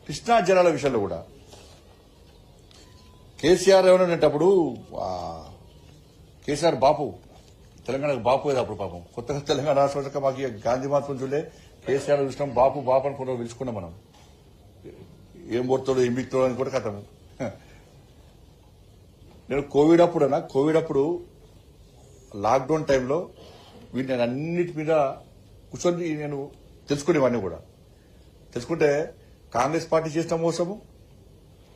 కృష్ణా జలాల విషయంలో కూడా కేసీఆర్ ఏమనేటప్పుడు కేసీఆర్ బాపు తెలంగాణకు బాపు ఏదో అప్పుడు పాపం కొత్తగా తెలంగాణ రాష్ట్రం మాకు గాంధీ మాత్రం చూడలే కేసీఆర్ చూసినాం బాపు బాపు అని కూడా పిలుచుకున్నాం మనం. ఏం పోతాడు ఏం బిక్తాడు అని కూడా కథము. నేను కోవిడ్ అప్పుడు లాక్డౌన్ టైంలో వీటిని అన్నిటి మీద కూర్చొని నేను తెలుసుకునేవాడిని కూడా. తెలుసుకుంటే కాంగ్రెస్ పార్టీ చేసిన మోసము,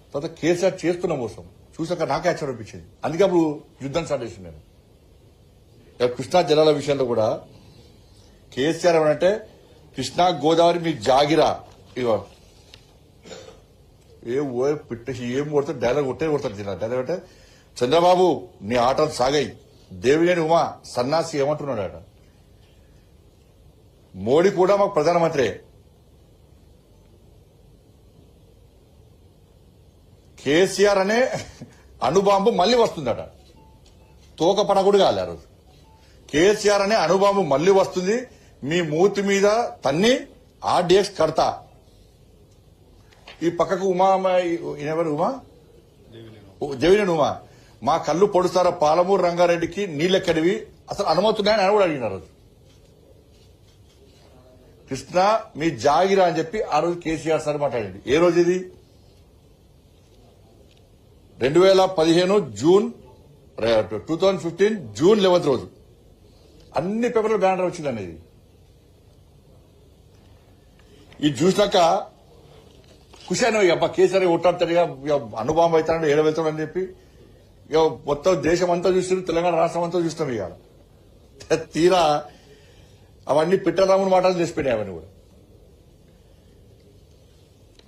తర్వాత కేసీఆర్ చేస్తున్న మోసం చూసాక నాకే ఆశ్చర్యం అనిపించింది. అందుకే అప్పుడు యుద్ధం స్టార్ట్ చేసింది నేను. కృష్ణా జలాల విషయంలో కూడా కేసీఆర్ ఏమంటే కృష్ణా గోదావరి మీ జాగిరా ఇగో పెట్టేసి ఏం కొడతారు డైలాగ్ కొడతారు డైలాగ్ అంటే చంద్రబాబు నీ ఆటలు సాగాయి దేవినేని ఉమా సన్నాసి ఏమంటున్నాడట. మోడీ కూడా మాకు ప్రధానమంత్రి, కేసీఆర్ అనే అణుబాంబు మళ్లీ వస్తుందట. తోకపడ కూడా కాలే ఆ రోజు. కేసీఆర్ అనే అణుబాంబు మళ్లీ వస్తుంది, మీ మూతి మీద తన్ని ఆర్డీఎక్స్ కడతా. ఈ పక్కకు ఉమా ఎవరు ఉమా దేవినేని ఉమా మా కళ్ళు పొడుస్తారా పాలమూరు రంగారెడ్డికి నీళ్ళెక్కడివి అసలు అనుమతున్నాయని ఆయన కూడా అడిగిన రోజు. కృష్ణ మీ జాగిరా అని చెప్పి ఆ రోజు కేసీఆర్ సార్ మాట్లాడింది. ఏ రోజు ఇది 2015 జూన్ 2015 జూన్ 11 రోజు అన్ని పేపర్లో బ్యానర్ వచ్చింది అనేది. ఇది చూసినాక ఖుషి అయినా అబ్బా కేసీఆర్ కొట్టాడుతాడు అనుభవం అవుతాడు ఏడ వెళ్తాడని చెప్పి ఇక మొత్తం దేశం అంతా చూస్తున్నారు, తెలంగాణ రాష్ట్రం అంతా చూస్తాం. ఇక తీరా అవన్నీ పిట్టరాముని మాటలు చేసిపోయినాయి. అవన్నీ కూడా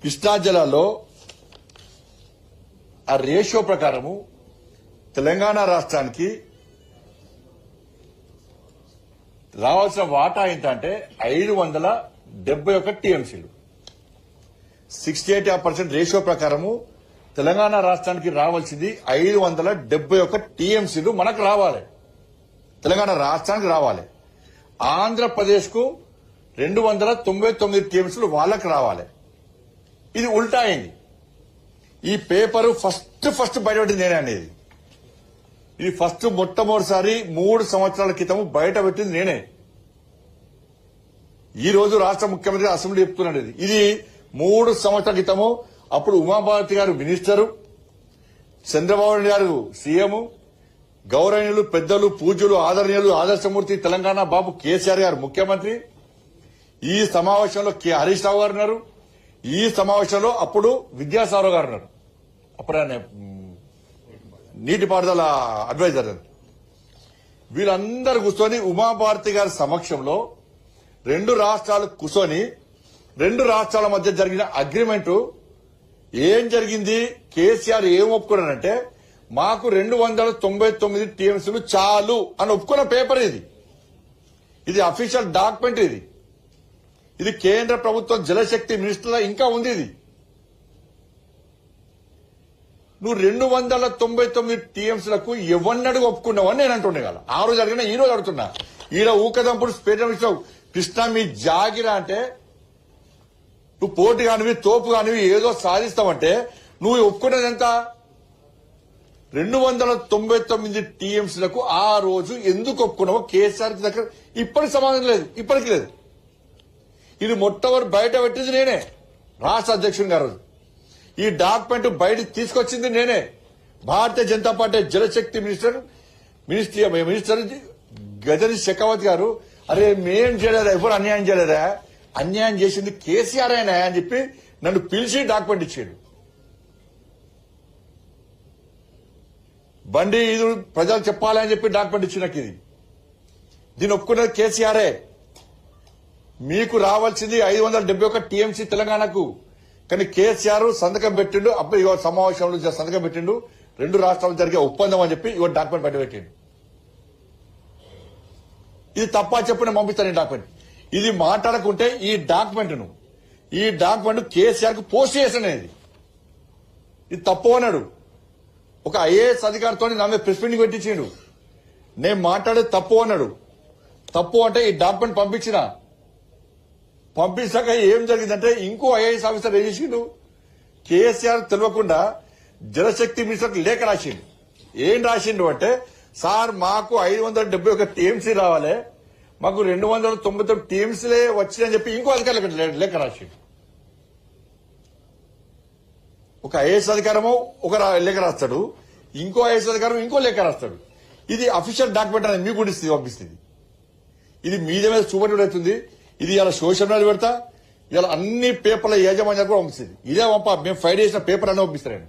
కృష్ణా జిల్లాలో ఆ రేషియో ప్రకారము తెలంగాణ రాష్ట్రానికి రావాల్సిన వాటా ఎంత అంటే 571 టీఎంసీలు. 68% రేషియో ప్రకారము తెలంగాణ రాష్ట్రానికి రావాల్సింది 571 టీఎంసీలు మనకు రావాలి, తెలంగాణ రాష్ట్రానికి రావాలి. ఆంధ్రప్రదేశ్ కు 299 టీఎంసీలు వాళ్ళకి రావాలి. ఇది ఉల్టా అయింది. ఈ పేపరు ఫస్ట్ బయటపెట్టింది నేనే అనేది. ఇది మొట్టమొదటిసారి 3 సంవత్సరాల క్రితం బయట పెట్టింది నేనే. ఈ రోజు రాష్ట్ర ముఖ్యమంత్రి అసెంబ్లీ చెప్తున్నాడు. ఇది 3 సంవత్సరాల క్రితము అప్పుడు ఉమాభారతి గారు మినిస్టరు, చంద్రబాబు నాయుడు గారు సీఎం, గౌరవనీయులు పెద్దలు పూజ్యులు ఆదరణీయులు ఆదర్శమూర్తి తెలంగాణ బాబు కేసీఆర్ గారు ముఖ్యమంత్రి. ఈ సమావేశంలో హరీష్ రావు గారు ఉన్నారు. ఈ సమావేశంలో అప్పుడు విద్యాసాగర్ గారు ఉన్నారు. అప్పుడు ఆయన నీటిపారుదల అడ్వైజర్. వీళ్ళందరూ కూర్చొని ఉమాభారతి గారి సమక్షంలో 2 రాష్ట్రాలు కూర్చొని 2 రాష్ట్రాల మధ్య జరిగిన అగ్రిమెంట్ ఏం జరిగింది, కేసీఆర్ ఏం ఒప్పుకున్నారంటే మాకు 299 టీఎంసీలు చాలు అని ఒప్పుకున్న పేపర్ ఇది. ఇది అఫీషియల్ డాక్యుమెంట్. ఇది కేంద్ర ప్రభుత్వం జలశక్తి మినిస్టర్లో ఇంకా ఉంది. ఇది నువ్వు 299 టీఎంసీలకు ఎవరినడు ఒప్పుకున్నావని నేను అంటుండే కదా. ఆ రోజు అడిగినా ఈ రోజు అడుగుతున్నా. ఈడ ఊకదంపుడు స్పేటం ఇచ్చావు. కృష్ణ మీ జాగిరా అంటే నువ్వు పోటీ కానివి తోపు కానివి ఏదో సాధిస్తావంటే నువ్వు ఒప్పుకున్నది ఎంత? 299 టీఎంసీలకు ఆ రోజు ఎందుకు ఒప్పుకున్నావో కేసీఆర్ దగ్గర ఇప్పటికి సమాధానం లేదు, ఇప్పటికి లేదు. ఇది మొట్టమొదటి బయట పెట్టింది నేనే, రాష్ట్ర అధ్యక్షుని గారు. ఈ డాక్యుమెంట్ బయటకు తీసుకొచ్చింది నేనే. భారతీయ జనతా పార్టీ జలశక్తి మినిస్టర్ గజని షెకావత్ గారు అరే మేం చేయలేదా, ఎవరు అన్యాయం చేయలేదా, అన్యాయం చేసింది కేసీఆర్ అయినా అని చెప్పి నన్ను పిలిచి డాక్యుమెంట్ ఇచ్చాడు. బండి ఇది ప్రజలు చెప్పాలని చెప్పి డాక్యుమెంట్ ఇచ్చినాక దీన్ని ఒప్పుకున్నది కేసీఆరే. మీకు రావాల్సింది 571 టీఎంసీ తెలంగాణకు. కానీ కేసీఆర్ సంతకం పెట్టిండు. అప్పుడు ఇగో సమావేశంలో సంతకం పెట్టిండు. 2 రాష్ట్రాలు జరిగే ఒప్పందం అని చెప్పి ఇగో డాక్యుమెంట్ బయట పెట్టిండు. ఇది తప్ప చెప్పి నేను పంపిస్తాను ఈ డాక్యుమెంట్. ఇది మాట్లాడకుంటే ఈ డాక్యుమెంట్ కేసీఆర్ కు పోస్ట్ చేసినది. ఇది తప్పు అన్నాడు. ఒక ఐఏఎస్ అధికారితో నా మీద ప్రెస్ మీటింగ్ పెట్టించిండు. నేను మాట్లాడేది తప్పు అన్నాడు. తప్పు అంటే ఈ డాక్యుమెంట్ పంపించాక ఏం జరిగిందంటే ఇంకో ఐఏఎస్ ఆఫీసర్ ఏం చేసిండు, కేసీఆర్ తెలియకుండా జలశక్తి మినిస్టర్ లేఖ రాసిండు. ఏం రాసిండు అంటే, సార్ మాకు 571 టీఎంసీ రావాలి, మాకు 299 టీఎంసీలే వచ్చినాయని చెప్పి ఇంకో అధికారులకు లేఖ రాసిండు. ఒక ఐఏఎస్ అధికారము ఒక లేఖ రాస్తాడు, ఇంకో ఐఏఎస్ అధికారం ఇంకో లేఖ రాస్తాడు. ఇది అఫీషియల్ డాక్యుమెంట్ అనేది మీకు కూడా పంపిస్తుంది. ఇది మీద మీద చూపబడుతుంది. ఇది ఇలా సోషల్ మీడియా పెడతా, ఇలా అన్ని పేపర్ల యాజమాన్యాలు కూడా పంపిస్తుంది. ఇదే పంప మేము ఫైల్ చేసిన పేపర్ అన్నీ పంపిస్తాను.